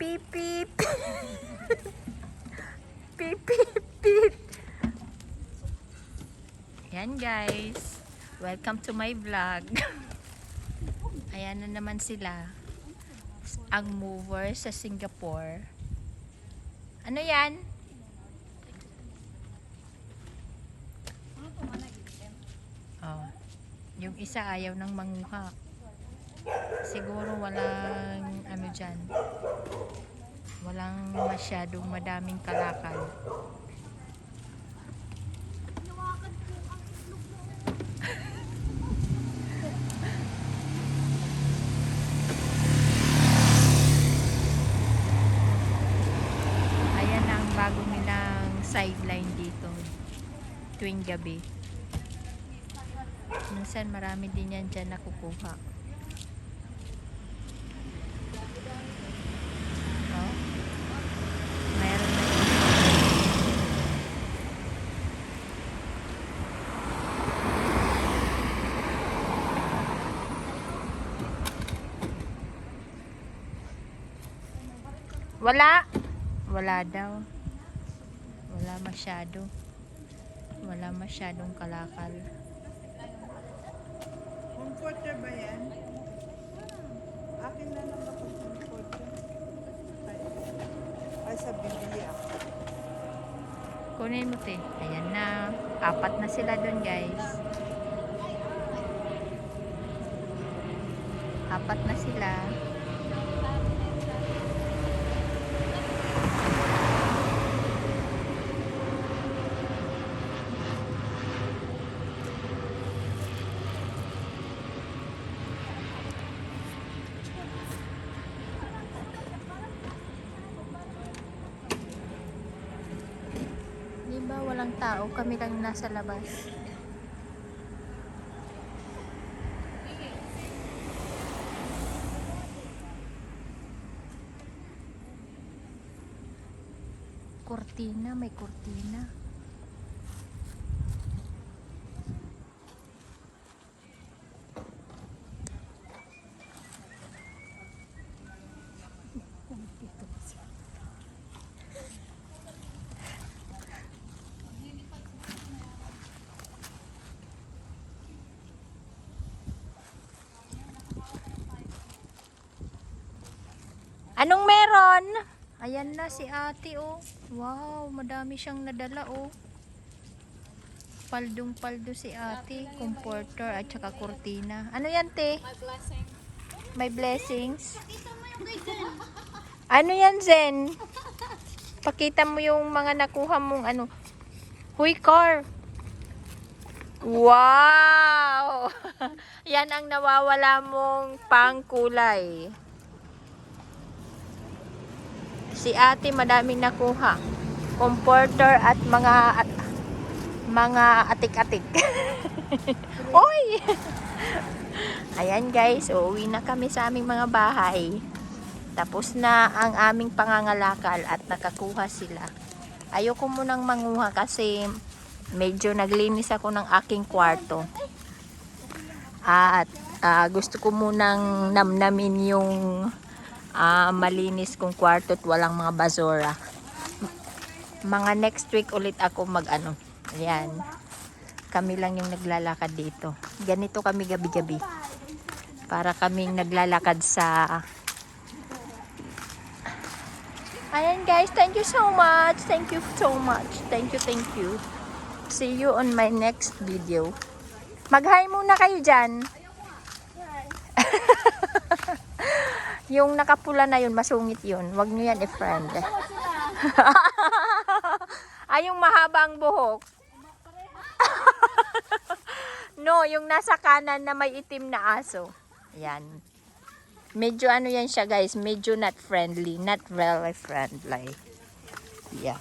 Beep, beep. Beep, beep, beep. Yan guys. Welcome to my vlog. Ayan na naman sila. Ang mover sa Singapore. Ano yan? Oh. Yung isa ayaw nang manguha. Siguro walang ano dyan. Walang masyadong madaming kalakal. Ayan ang bago nilang sideline dito tuwing gabi. Minsan marami din yan dyan nakukuha. Oh. Mayroon na yun. Wala daw. Wala masyado. Wala masyadong kalakal. Comforter ba yan? Akin na lang ako comforter. Ay, sa Biblia. Kunin mo te. Ayan na. 4 na sila dun guys. 4 na sila. Diba walang tao? Kami lang nasa labas. Kurtina, may kurtina. Anong meron? Ayan na si ate oh. Wow, madami siyang nadala oh. Paldong-paldo si ate. Comforter at saka kurtina. Ano yan te? May blessings. Ano yan Zen? Pakita mo yung mga nakuha mong ano. Huy car. Wow! Yan ang nawawala mong pangkulay. Si ate madaming nakuha. Comforter at mga atik-atik. Oy! Ayan guys, uuwi na kami sa aming mga bahay. Tapos na ang aming pangangalakal at nakakuha sila. Ayoko munang manguha kasi medyo naglinis ako ng aking kwarto. At gusto ko munang namnamin yung malinis kong kwarto at walang mga basura. Mga next week ulit ako mag-ano. Ayan. Kami lang yung naglalakad dito. Ganito kami gabi-gabi. Para kaming naglalakad sa... Ayan guys, thank you so much. Thank you so much. Thank you. See you on my next video. Mag-hi muna kayo dyan. Yung nakapula na yun, masungit yun. Huwag nyo yan i-friend. Ay, yung mahabang buhok. No, yung nasa kanan na may itim na aso. Yan. Medyo ano yan siya guys, medyo not friendly. Not really friendly. Yeah.